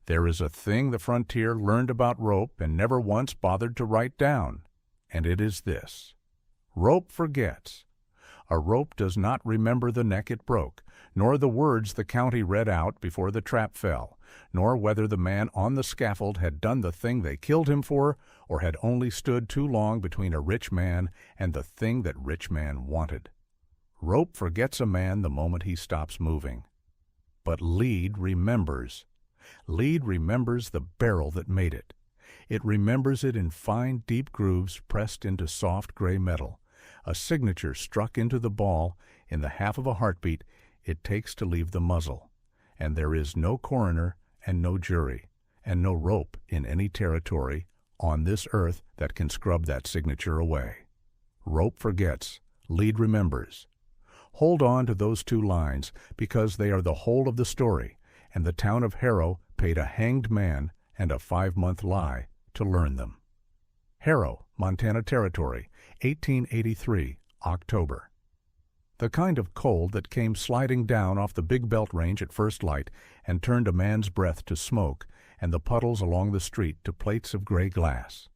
There is a thing the frontier learned about rope and never once bothered to write down, and it is this: rope forgets. A rope does not remember the neck it broke, nor the words the county read out before the trap fell, nor whether the man on the scaffold had done the thing they killed him for, or had only stood too long between a rich man and the thing that rich man wanted. Rope forgets a man the moment he stops moving. But lead remembers. Lead remembers the barrel that made it. It remembers it in fine, deep grooves pressed into soft gray metal, a signature struck into the ball in the half of a heartbeat it takes to leave the muzzle. And there is no coroner and no jury and no rope in any territory on this earth that can scrub that signature away. Rope forgets, lead remembers. Hold on to those two lines, because they are the whole of the story, and the town of Harrow paid a hanged man and a 5-month lie to learn them. Harrow, Montana Territory, 1883, October. The kind of cold that came sliding down off the Big Belt Range at first light and turned a man's breath to smoke and the puddles along the street to plates of gray glass.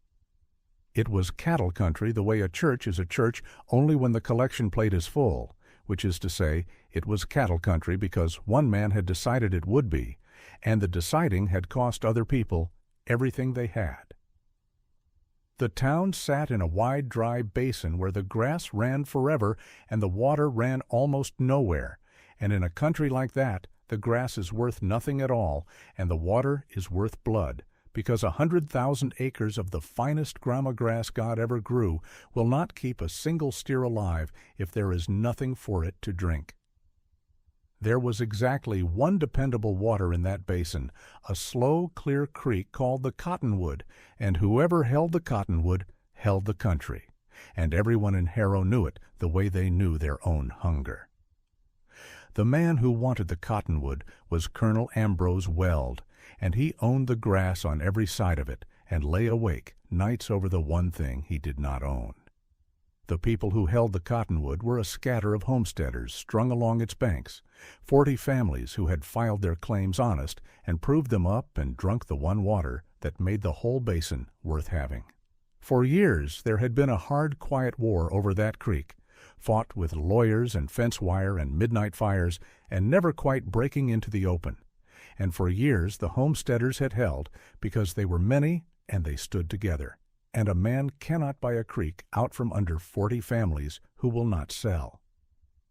It was cattle country the way a church is a church only when the collection plate is full, which is to say, it was cattle country because one man had decided it would be, and the deciding had cost other people everything they had. The town sat in a wide, dry basin where the grass ran forever and the water ran almost nowhere, and in a country like that, the grass is worth nothing at all, and the water is worth blood, because 100,000 acres of the finest grama grass God ever grew will not keep a single steer alive if there is nothing for it to drink. There was exactly one dependable water in that basin, a slow, clear creek called the Cottonwood, and whoever held the Cottonwood held the country, and everyone in Harrow knew it the way they knew their own hunger. The man who wanted the Cottonwood was Colonel Ambrose Weld, and he owned the grass on every side of it and lay awake nights over the one thing he did not own. The people who held the Cottonwood were a scatter of homesteaders strung along its banks, 40 families who had filed their claims honest and proved them up and drunk the one water that made the whole basin worth having. For years there had been a hard, quiet war over that creek, fought with lawyers and fence wire and midnight fires, and never quite breaking into the open. And for years the homesteaders had held, because they were many and they stood together. And a man cannot buy a creek out from under 40 families who will not sell.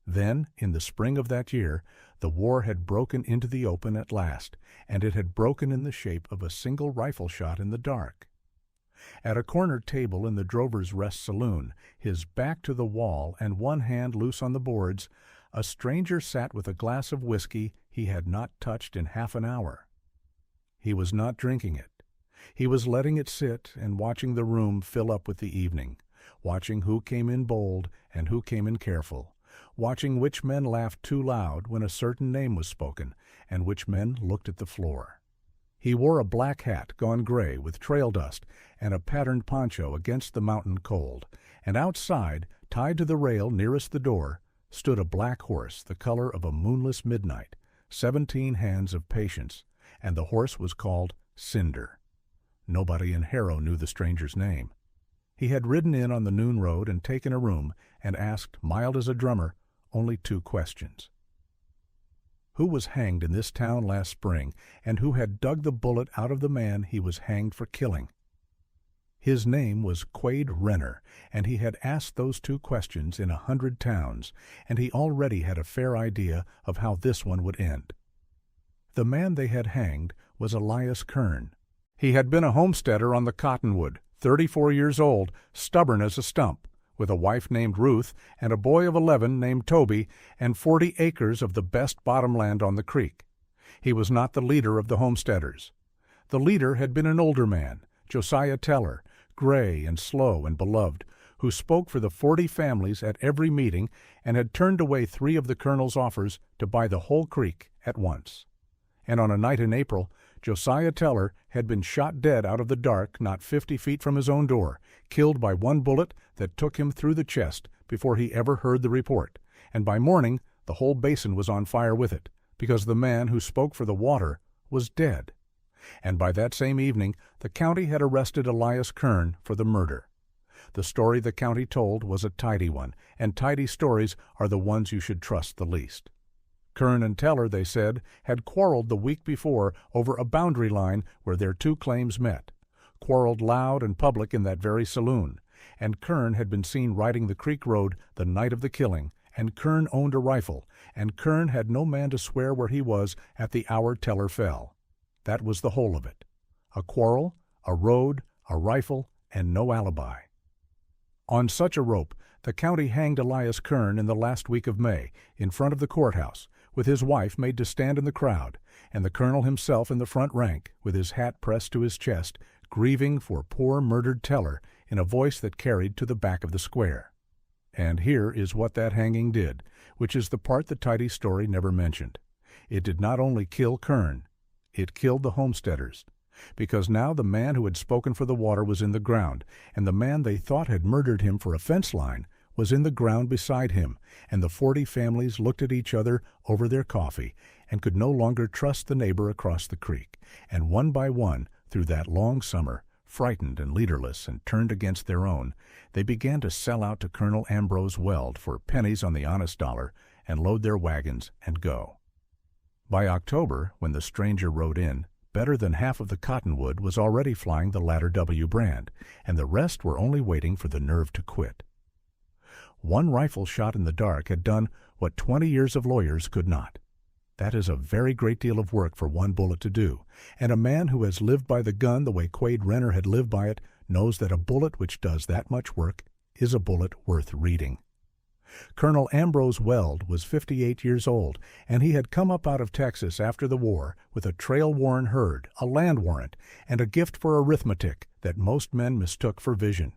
Then, in the spring of that year, the war had broken into the open at last, and it had broken in the shape of a single rifle shot in the dark. At a corner table in the Drover's Rest Saloon, his back to the wall and one hand loose on the boards, a stranger sat with a glass of whiskey he had not touched in half an hour. He was not drinking it. He was letting it sit and watching the room fill up with the evening, watching who came in bold and who came in careful, watching which men laughed too loud when a certain name was spoken and which men looked at the floor. He wore a black hat gone gray with trail dust and a patterned poncho against the mountain cold, and outside, tied to the rail nearest the door, stood a black horse the color of a moonless midnight, 17 hands of patience, and the horse was called Cinder. Nobody in Harrow knew the stranger's name. He had ridden in on the noon road and taken a room and asked, mild as a drummer, only 2 questions. Who was hanged in this town last spring, and who had dug the bullet out of the man he was hanged for killing? His name was Quade Renner, and he had asked those 2 questions in 100 towns, and he already had a fair idea of how this one would end. The man they had hanged was Elias Kern. He had been a homesteader on the Cottonwood, 34 years old, stubborn as a stump, with a wife named Ruth and a boy of 11 named Toby, and 40 acres of the best bottomland on the creek. He was not the leader of the homesteaders. The leader had been an older man, Josiah Teller, gray and slow and beloved, who spoke for the 40 families at every meeting and had turned away 3 of the colonel's offers to buy the whole creek at once. And on a night in April, Josiah Teller had been shot dead out of the dark not 50 feet from his own door, killed by one bullet that took him through the chest before he ever heard the report, and by morning the whole basin was on fire with it, because the man who spoke for the water was dead. and by that same evening the county had arrested Elias Kern for the murder. The story the county told was a tidy one, and tidy stories are the ones you should trust the least. Kern and Teller, they said, had quarreled the week before over a boundary line where their two claims met, quarreled loud and public in that very saloon, and Kern had been seen riding the creek road the night of the killing, and Kern owned a rifle, and Kern had no man to swear where he was at the hour Teller fell. That was the whole of it. A quarrel, a road, a rifle, and no alibi. On such a rope, the county hanged Elias Kern in the last week of May, in front of the courthouse, with his wife made to stand in the crowd, and the colonel himself in the front rank, with his hat pressed to his chest, grieving for poor murdered Teller, in a voice that carried to the back of the square. And here is what that hanging did, which is the part the tidy story never mentioned. It did not only kill Kern, it killed the homesteaders, because now the man who had spoken for the water was in the ground, and the man they thought had murdered him for a fence line was in the ground beside him, and the 40 families looked at each other over their coffee and could no longer trust the neighbor across the creek, and one by one, through that long summer, frightened and leaderless and turned against their own, they began to sell out to Colonel Ambrose Weld for pennies on the honest dollar and load their wagons and go. By October, when the stranger rode in, better than half of the cottonwood was already flying the Ladder W brand, and the rest were only waiting for the nerve to quit. One rifle shot in the dark had done what 20 years of lawyers could not. That is a very great deal of work for one bullet to do, and a man who has lived by the gun the way Quade Renner had lived by it knows that a bullet which does that much work is a bullet worth reading. Colonel Ambrose Weld was 58 years old, and he had come up out of Texas after the war with a trail-worn herd, a land warrant, and a gift for arithmetic that most men mistook for vision.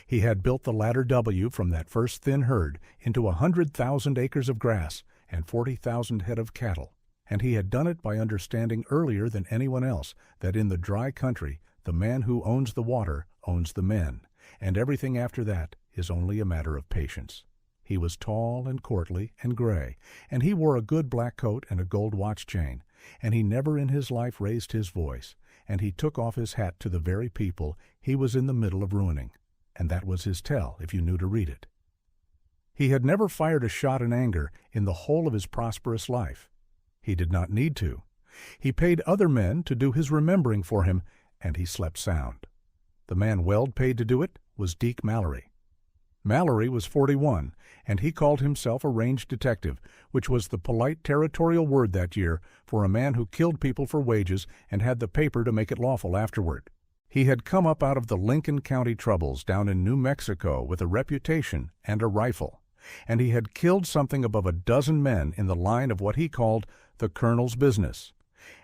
He had built the Ladder W from that first thin herd into 100,000 acres of grass and 40,000 head of cattle, and he had done it by understanding earlier than anyone else that in the dry country the man who owns the water owns the men, and everything after that is only a matter of patience. He was tall and courtly and gray, and he wore a good black coat and a gold watch chain, and he never in his life raised his voice, and he took off his hat to the very people he was in the middle of ruining, and that was his tell if you knew to read it. He had never fired a shot in anger in the whole of his prosperous life. He did not need to. He paid other men to do his remembering for him, and he slept sound. The man Weld paid to do it was Deke Mallory. Mallory was 41, and he called himself a range detective, which was the polite territorial word that year for a man who killed people for wages and had the paper to make it lawful afterward. He had come up out of the Lincoln County troubles down in New Mexico with a reputation and a rifle, and he had killed something above a dozen men in the line of what he called the colonel's business,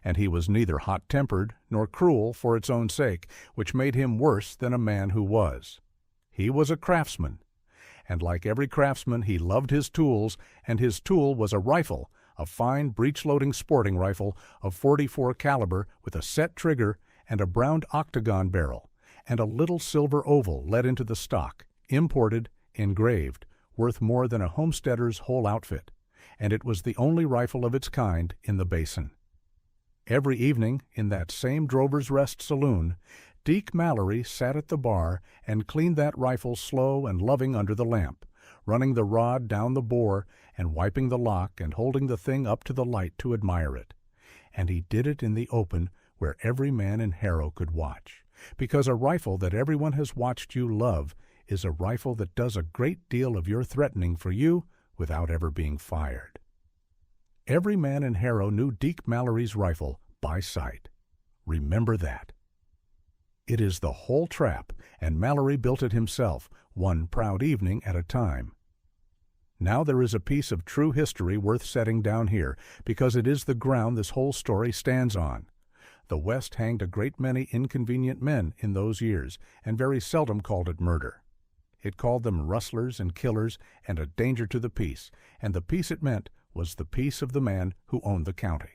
and he was neither hot-tempered nor cruel for its own sake, which made him worse than a man who was. He was a craftsman, and like every craftsman he loved his tools, and his tool was a rifle, a fine breech-loading sporting rifle of .44 caliber with a set trigger and a brown octagon barrel, and a little silver oval let into the stock, imported, engraved, worth more than a homesteader's whole outfit, and it was the only rifle of its kind in the basin. Every evening, in that same Drover's Rest saloon, Deke Mallory sat at the bar and cleaned that rifle slow and loving under the lamp, running the rod down the bore and wiping the lock and holding the thing up to the light to admire it. And he did it in the open where every man in Harrow could watch, because a rifle that everyone has watched you love is a rifle that does a great deal of your threatening for you without ever being fired. Every man in Harrow knew Deke Mallory's rifle by sight. Remember that. It is the whole trap, and Mallory built it himself, one proud evening at a time. Now there is a piece of true history worth setting down here, because it is the ground this whole story stands on. The West hanged a great many inconvenient men in those years, and very seldom called it murder. It called them rustlers and killers and a danger to the peace, and the peace it meant was the peace of the man who owned the county.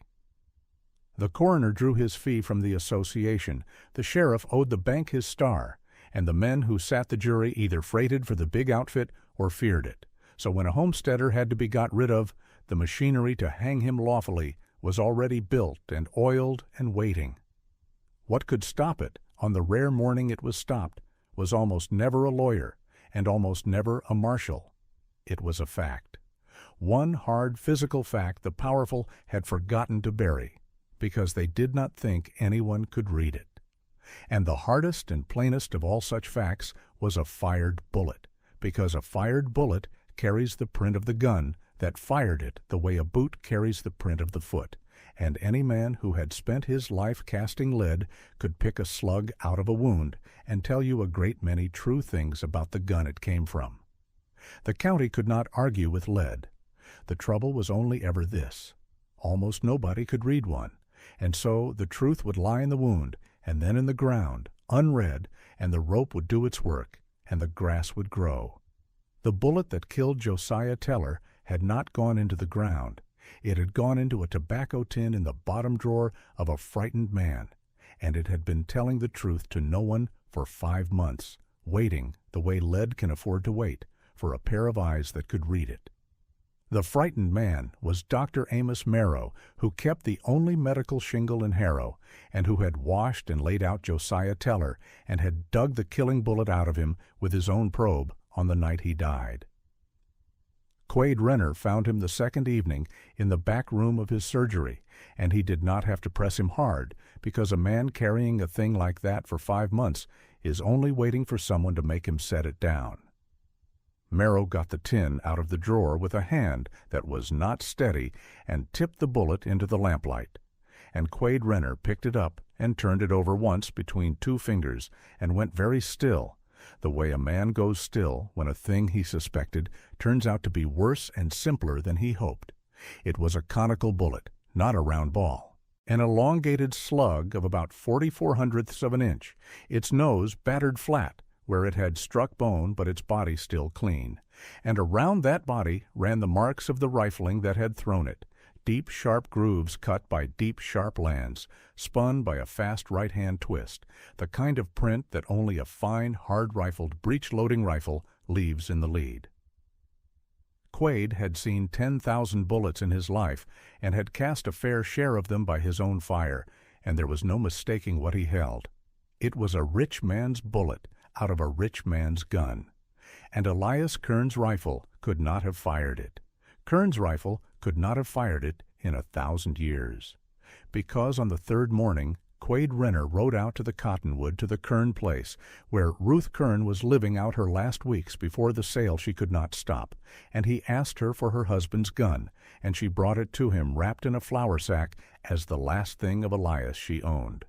The coroner drew his fee from the association, the sheriff owed the bank his star, and the men who sat the jury either freighted for the big outfit or feared it. So when a homesteader had to be got rid of, the machinery to hang him lawfully was already built and oiled and waiting. What could stop it, on the rare morning it was stopped, was almost never a lawyer, and almost never a marshal. It was a fact. One hard physical fact the powerful had forgotten to bury, because they did not think anyone could read it. And the hardest and plainest of all such facts was a fired bullet, because a fired bullet carries the print of the gun that fired it the way a boot carries the print of the foot, and any man who had spent his life casting lead could pick a slug out of a wound and tell you a great many true things about the gun it came from. The county could not argue with lead. The trouble was only ever this: almost nobody could read one, and so the truth would lie in the wound, and then in the ground, unread, and the rope would do its work, and the grass would grow. The bullet that killed Josiah Teller had not gone into the ground. It had gone into a tobacco tin in the bottom drawer of a frightened man, and it had been telling the truth to no one for 5 months, waiting, the way lead can afford to wait, for a pair of eyes that could read it. The frightened man was Dr. Amos Merrow, who kept the only medical shingle in Harrow, and who had washed and laid out Josiah Teller, and had dug the killing bullet out of him with his own probe on the night he died. Quade Renner found him the second evening in the back room of his surgery, and he did not have to press him hard, because a man carrying a thing like that for 5 months is only waiting for someone to make him set it down. Merrow got the tin out of the drawer with a hand that was not steady and tipped the bullet into the lamplight, and Quade Renner picked it up and turned it over once between 2 fingers and went very still, the way a man goes still when a thing he suspected turns out to be worse and simpler than he hoped. It was a conical bullet, not a round ball. An elongated slug of about 44/100ths of an inch, its nose battered flat, where it had struck bone but its body still clean, and around that body ran the marks of the rifling that had thrown it, deep sharp grooves cut by deep sharp lands, spun by a fast right-hand twist, the kind of print that only a fine, hard-rifled, breech-loading rifle leaves in the lead. Quade had seen 10,000 bullets in his life, and had cast a fair share of them by his own fire, and there was no mistaking what he held. It was a rich man's bullet out of a rich man's gun, and Elias Kern's rifle could not have fired it. Kern's rifle could not have fired it in 1,000 years, because on the 3rd morning Quade Renner rode out to the cottonwood to the Kern place, where Ruth Kern was living out her last weeks before the sale she could not stop, and he asked her for her husband's gun, and she brought it to him wrapped in a flour sack as the last thing of Elias she owned.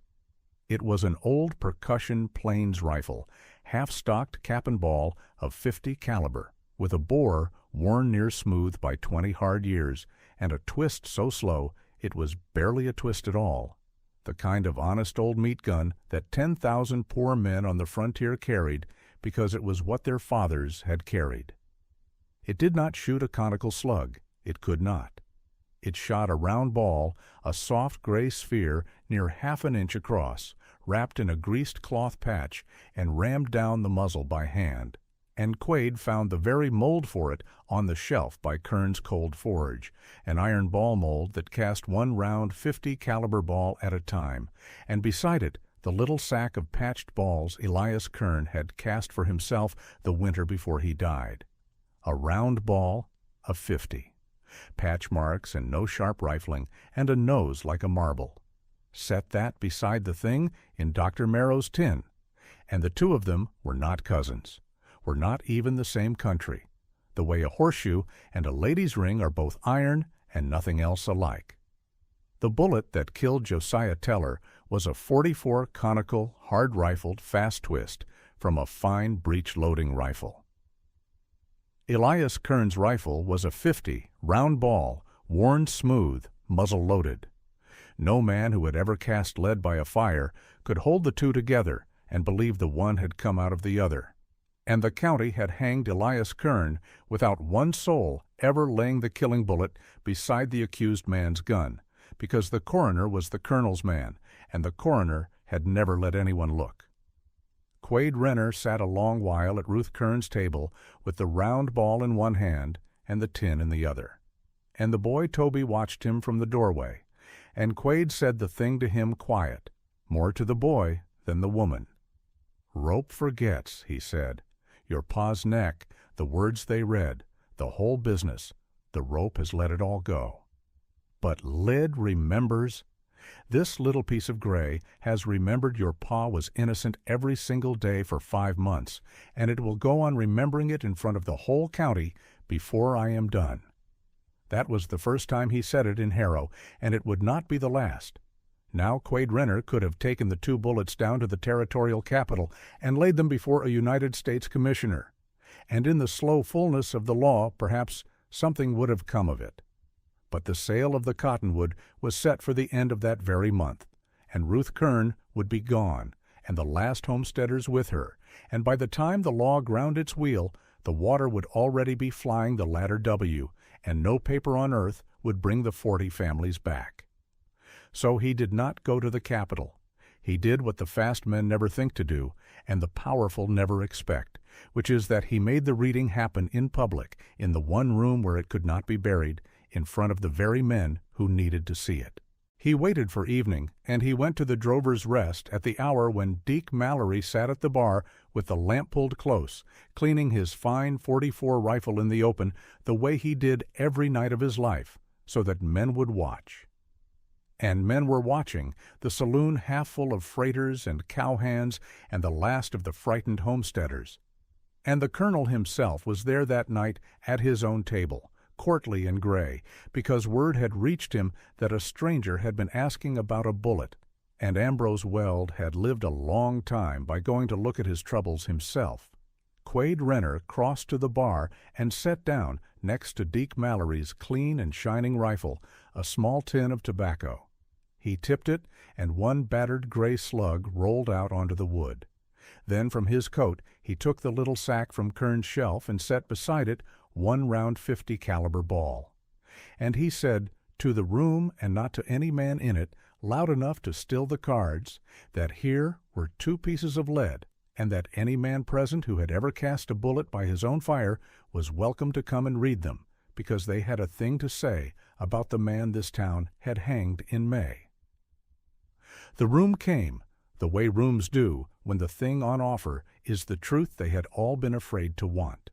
It was an old percussion plains rifle, half-stocked cap and ball of 50 caliber, with a bore worn near smooth by 20 hard years, and a twist so slow it was barely a twist at all, the kind of honest old meat gun that 10,000 poor men on the frontier carried because it was what their fathers had carried. It did not shoot a conical slug. It could not. It shot a round ball, a soft gray sphere near half an inch across, wrapped in a greased cloth patch, and rammed down the muzzle by hand, and Quade found the very mold for it on the shelf by Kern's cold forge, an iron ball mold that cast one round 50 caliber ball at a time, and beside it the little sack of patched balls Elias Kern had cast for himself the winter before he died. A round ball of 50. Patch marks and no sharp rifling, and a nose like a marble. Set that beside the thing in Dr. Merrow's tin, and the two of them were not cousins, were not even the same country, the way a horseshoe and a lady's ring are both iron and nothing else alike. The bullet that killed Josiah Teller was a .44 conical, hard-rifled fast twist from a fine breech-loading rifle. Elias Kern's rifle was a .50 round ball, worn smooth, muzzle-loaded. No man who had ever cast lead by a fire could hold the two together and believe the one had come out of the other. And the county had hanged Elias Kern without one soul ever laying the killing bullet beside the accused man's gun, because the coroner was the colonel's man, and the coroner had never let anyone look. Quade Renner sat a long while at Ruth Kern's table with the round ball in one hand and the tin in the other, and the boy Toby watched him from the doorway, and Quade said the thing to him quiet, more to the boy than the woman. "Rope forgets," he said. "Your pa's neck, the words they read, the whole business, the rope has let it all go. But lead remembers. This little piece of gray has remembered your pa was innocent every single day for 5 months, and it will go on remembering it in front of the whole county before I am done." That was the first time he said it in Harrow, and it would not be the last. Now Quade Renner could have taken the 2 bullets down to the territorial capital and laid them before a United States commissioner. And in the slow fullness of the law, perhaps something would have come of it. But the sale of the cottonwood was set for the end of that very month, and Ruth Kern would be gone, and the last homesteaders with her, and by the time the law ground its wheel, the water would already be flying the ladder W, and no paper on earth would bring the 40 families back. So he did not go to the capital. He did what the fast men never think to do, and the powerful never expect, which is that he made the reading happen in public, in the one room where it could not be buried, in front of the very men who needed to see it. He waited for evening, and he went to the Drover's Rest at the hour when Deke Mallory sat at the bar with the lamp pulled close, cleaning his fine .44 rifle in the open the way he did every night of his life, so that men would watch. And men were watching, the saloon half full of freighters and cowhands and the last of the frightened homesteaders. And the colonel himself was there that night at his own table, courtly and gray, because word had reached him that a stranger had been asking about a bullet, and Ambrose Weld had lived a long time by going to look at his troubles himself. Quade Renner crossed to the bar and sat down next to Deke Mallory's clean and shining rifle, a small tin of tobacco. He tipped it, and one battered gray slug rolled out onto the wood. Then from his coat he took the little sack from Kern's shelf and set beside it one round .50 caliber ball. And he said to the room and not to any man in it, loud enough to still the cards, that here were 2 pieces of lead, and that any man present who had ever cast a bullet by his own fire was welcome to come and read them, because they had a thing to say about the man this town had hanged in May. The room came, the way rooms do when the thing on offer is the truth they had all been afraid to want.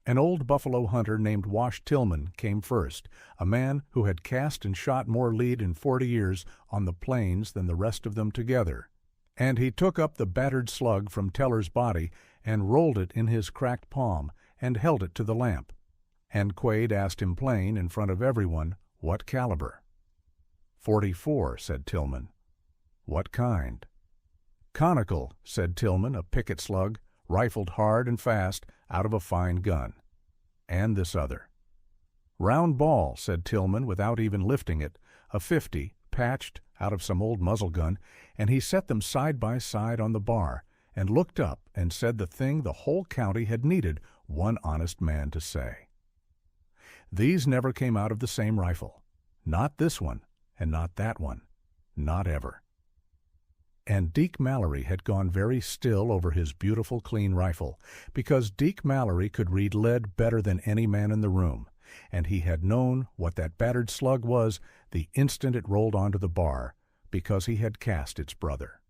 An old buffalo hunter named Wash Tillman came first, a man who had cast and shot more lead in 40 years on the plains than the rest of them together, and he took up the battered slug from Teller's body and rolled it in his cracked palm and held it to the lamp. And Quade asked him plain in front of everyone what caliber. "44, said Tillman. "What kind?" "Conical," said Tillman, "a picket slug, rifled hard and fast out of a fine gun." "And this other?" "Round ball," said Tillman without even lifting it, "a 50, patched out of some old muzzle gun," and he set them side by side on the bar and looked up and said the thing the whole county had needed one honest man to say. These never came out of the same rifle. Not this one, and not that one. Not ever. And Deke Mallory had gone very still over his beautiful clean rifle, because Deke Mallory could read lead better than any man in the room, and he had known what that battered slug was the instant it rolled onto the bar, because he had cast its brother.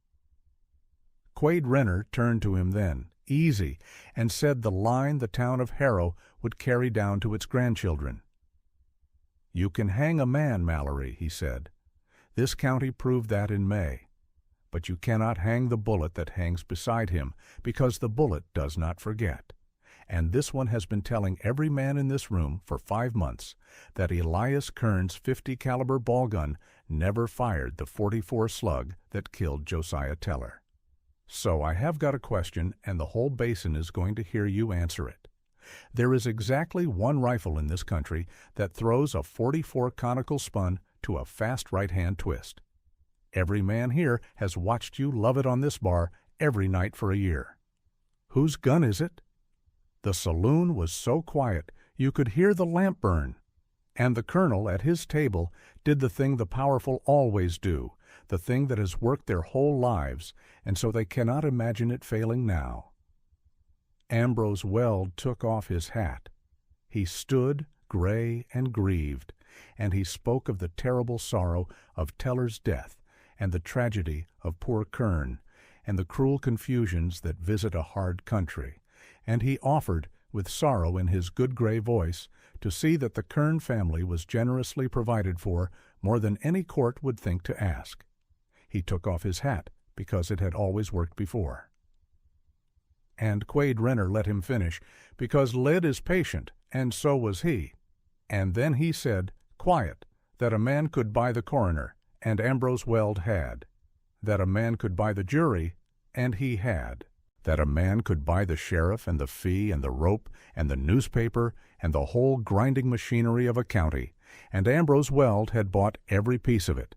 Quade Renner turned to him then, easy, and said the line the town of Harrow would carry down to its grandchildren. "You can hang a man, Mallory," he said. "This county proved that in May. But you cannot hang the bullet that hangs beside him, because the bullet does not forget. And this one has been telling every man in this room for 5 months that Elias Kern's .50 caliber ball gun never fired the .44 slug that killed Josiah Teller. So I have got a question, and the whole basin is going to hear you answer it. There is exactly one rifle in this country that throws a .44 conical spun to a fast right-hand twist. Every man here has watched you love it on this bar every night for a year. Whose gun is it?" The saloon was so quiet you could hear the lamp burn, and the colonel at his table did the thing the powerful always do, the thing that has worked their whole lives, and so they cannot imagine it failing now. Ambrose Weld took off his hat. He stood gray and grieved, and he spoke of the terrible sorrow of Teller's death, and the tragedy of poor Kern, and the cruel confusions that visit a hard country, and he offered, with sorrow in his good gray voice, to see that the Kern family was generously provided for, more than any court would think to ask. He took off his hat, because it had always worked before. And Quade Renner let him finish, because Led is patient, and so was he. And then he said, quiet, that a man could buy the coroner, and Ambrose Weld had. That a man could buy the jury, and he had. That a man could buy the sheriff and the fee and the rope and the newspaper and the whole grinding machinery of a county, and Ambrose Weld had bought every piece of it.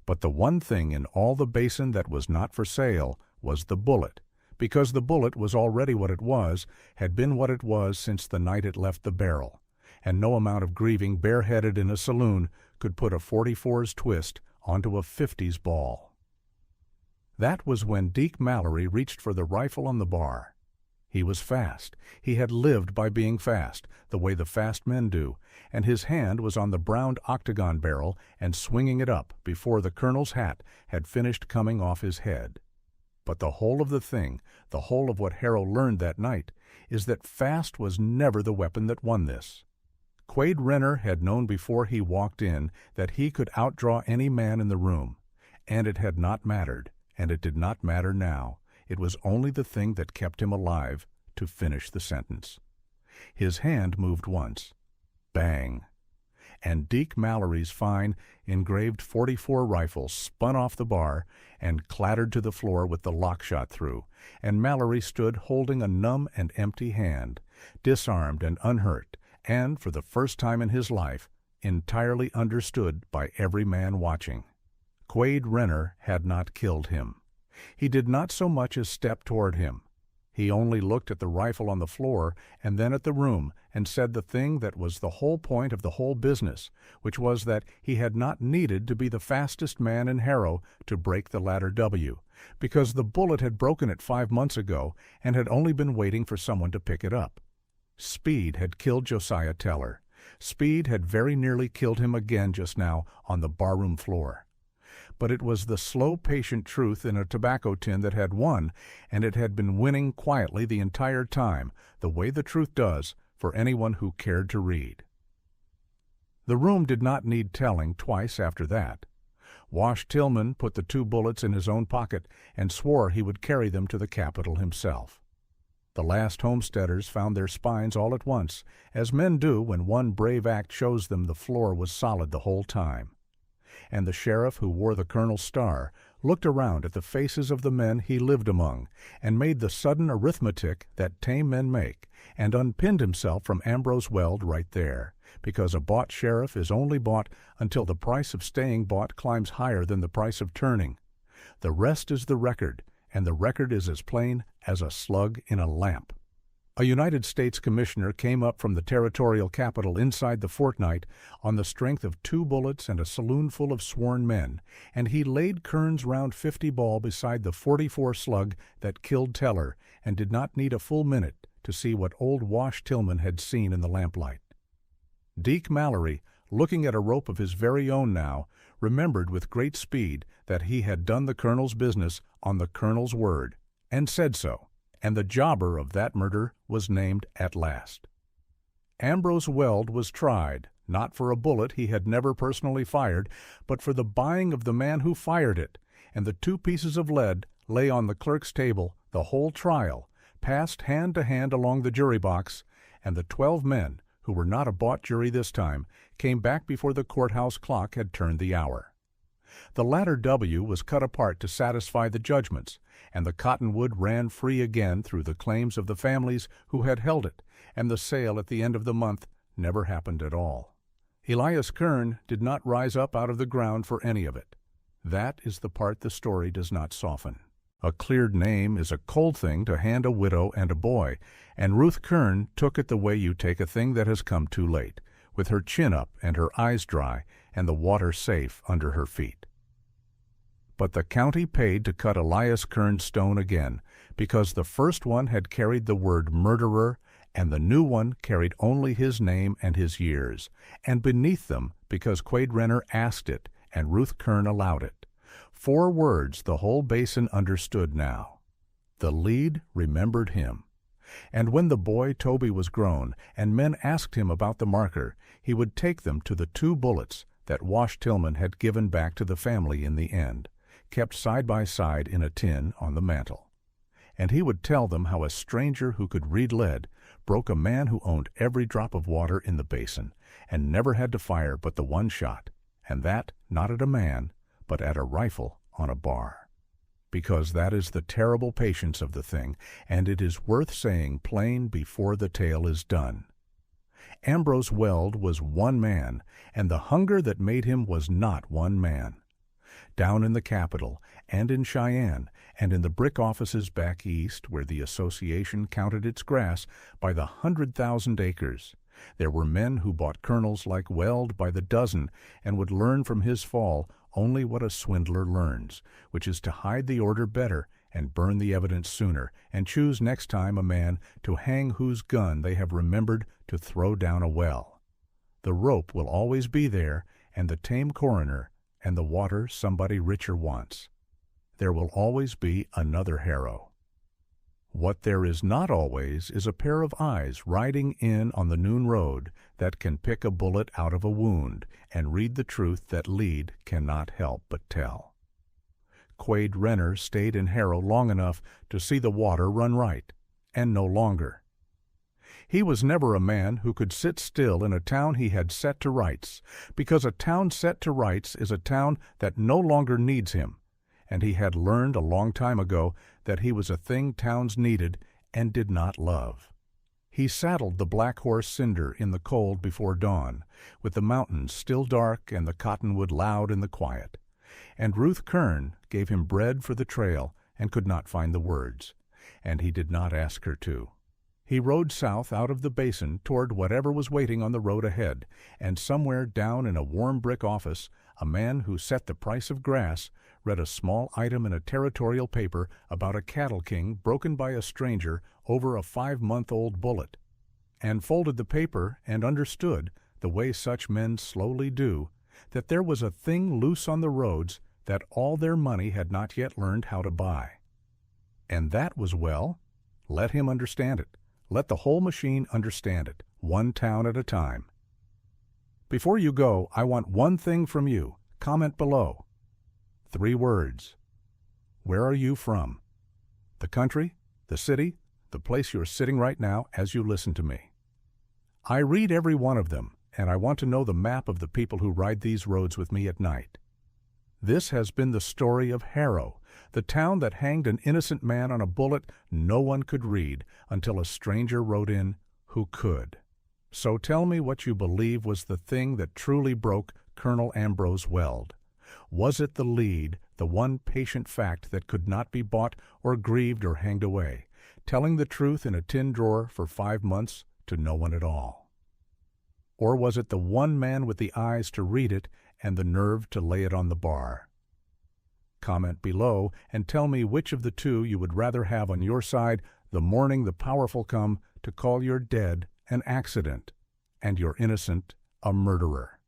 But the one thing in all the basin that was not for sale was the bullet, because the bullet was already what it was, had been what it was since the night it left the barrel, and no amount of grieving bareheaded in a saloon could put a 44's twist onto a 50's ball. That was when Deke Mallory reached for the rifle on the bar. He was fast. He had lived by being fast, the way the fast men do, and his hand was on the browned octagon barrel and swinging it up before the colonel's hat had finished coming off his head. But the whole of the thing, the whole of what Harrow learned that night, is that fast was never the weapon that won this. Quade Renner had known before he walked in that he could outdraw any man in the room, and it had not mattered. And it did not matter now. It was only the thing that kept him alive to finish the sentence. His hand moved once. Bang! And Deke Mallory's fine, engraved .44 rifle spun off the bar and clattered to the floor with the lock shot through, and Mallory stood holding a numb and empty hand, disarmed and unhurt, and, for the first time in his life, entirely understood by every man watching. Quade Renner had not killed him. He did not so much as step toward him. He only looked at the rifle on the floor and then at the room and said the thing that was the whole point of the whole business, which was that he had not needed to be the fastest man in Harrow to break the ladder W, because the bullet had broken it 5 months ago and had only been waiting for someone to pick it up. Speed had killed Josiah Teller. Speed had very nearly killed him again just now on the barroom floor. But it was the slow, patient truth in a tobacco tin that had won, and it had been winning quietly the entire time, the way the truth does for anyone who cared to read. The room did not need telling twice after that. Wash Tillman put the 2 bullets in his own pocket and swore he would carry them to the Capitol himself. The last homesteaders found their spines all at once, as men do when one brave act shows them the floor was solid the whole time. And the sheriff, who wore the colonel's star, looked around at the faces of the men he lived among, and made the sudden arithmetic that tame men make, and unpinned himself from Ambrose Weld right there, because a bought sheriff is only bought until the price of staying bought climbs higher than the price of turning. The rest is the record, and the record is as plain as a slug in a lamp. A United States commissioner came up from the territorial capital inside the fortnight on the strength of 2 bullets and a saloon full of sworn men, and he laid Kern's round .50 ball beside the .44 slug that killed Teller, and did not need a full minute to see what old Wash Tillman had seen in the lamplight. Deke Mallory, looking at a rope of his very own now, remembered with great speed that he had done the colonel's business on the colonel's word, and said so. And the jobber of that murder was named at last. Ambrose Weld was tried, not for a bullet he had never personally fired, but for the buying of the man who fired it, and the 2 pieces of lead lay on the clerk's table the whole trial, passed hand to hand along the jury box, and the 12 men, who were not a bought jury this time, came back before the courthouse clock had turned the hour. The ladder W was cut apart to satisfy the judgments, and the cottonwood ran free again through the claims of the families who had held it, and the sale at the end of the month never happened at all. Elias Kern did not rise up out of the ground for any of it. That is the part the story does not soften. A cleared name is a cold thing to hand a widow and a boy, and Ruth Kern took it the way you take a thing that has come too late, with her chin up and her eyes dry and the water safe under her feet. But the county paid to cut Elias Kern's stone again, because the first one had carried the word murderer, and the new one carried only his name and his years, and beneath them, because Quade Renner asked it, and Ruth Kern allowed it. 4 words the whole basin understood now. The lead remembered him. And when the boy Toby was grown, and men asked him about the marker, he would take them to the 2 bullets that Wash Tillman had given back to the family in the end, kept side by side in a tin on the mantel. And he would tell them how a stranger who could read lead broke a man who owned every drop of water in the basin, and never had to fire but the 1 shot, and that not at a man, but at a rifle on a bar. Because that is the terrible patience of the thing, and it is worth saying plain before the tale is done. Ambrose Weld was 1 man, and the hunger that made him was not 1 man. Down in the capital, and in Cheyenne, and in the brick offices back east, where the association counted its grass by the 100,000 acres, there were men who bought colonels like Weld by the dozen and would learn from his fall only what a swindler learns, which is to hide the order better and burn the evidence sooner, and choose next time a man to hang whose gun they have remembered to throw down a well. The rope will always be there, and the tame coroner, and the water somebody richer wants. There will always be another Harrow. What there is not always is a pair of eyes riding in on the noon road that can pick a bullet out of a wound and read the truth that lead cannot help but tell. Quade Renner stayed in Harrow long enough to see the water run right, and no longer. He was never a man who could sit still in a town he had set to rights, because a town set to rights is a town that no longer needs him, and he had learned a long time ago that he was a thing towns needed and did not love. He saddled the black horse Cinder in the cold before dawn, with the mountains still dark and the cottonwood loud in the quiet, and Ruth Kern gave him bread for the trail and could not find the words, and he did not ask her to. He rode south out of the basin toward whatever was waiting on the road ahead, and somewhere down in a warm brick office, a man who set the price of grass read a small item in a territorial paper about a cattle king broken by a stranger over a 5-month-old bullet, and folded the paper and understood, the way such men slowly do, that there was a thing loose on the roads that all their money had not yet learned how to buy. And that was well. Let him understand it. Let the whole machine understand it, 1 town at a time. Before you go, I want 1 thing from you. Comment below. 3 words. Where are you from? The country, the city, the place you're sitting right now as you listen to me. I read every one of them, and I want to know the map of the people who ride these roads with me at night. This has been the story of Harrow, the town that hanged an innocent man on a bullet no one could read until a stranger rode in who could. So tell me what you believe was the thing that truly broke Colonel Ambrose Weld. Was it the lead, the 1 patient fact that could not be bought or grieved or hanged away, telling the truth in a tin drawer for 5 months to no one at all? Or was it the 1 man with the eyes to read it and the nerve to lay it on the bar? Comment below and tell me which of the 2 you would rather have on your side the morning the powerful come to call your dead an accident and your innocent a murderer.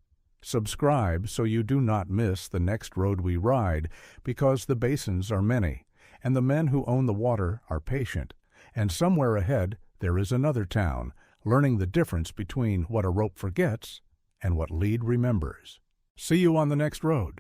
Subscribe so you do not miss the next road we ride, because the basins are many, and the men who own the water are patient, and somewhere ahead there is another town, learning the difference between what a rope forgets and what lead remembers. See you on the next road.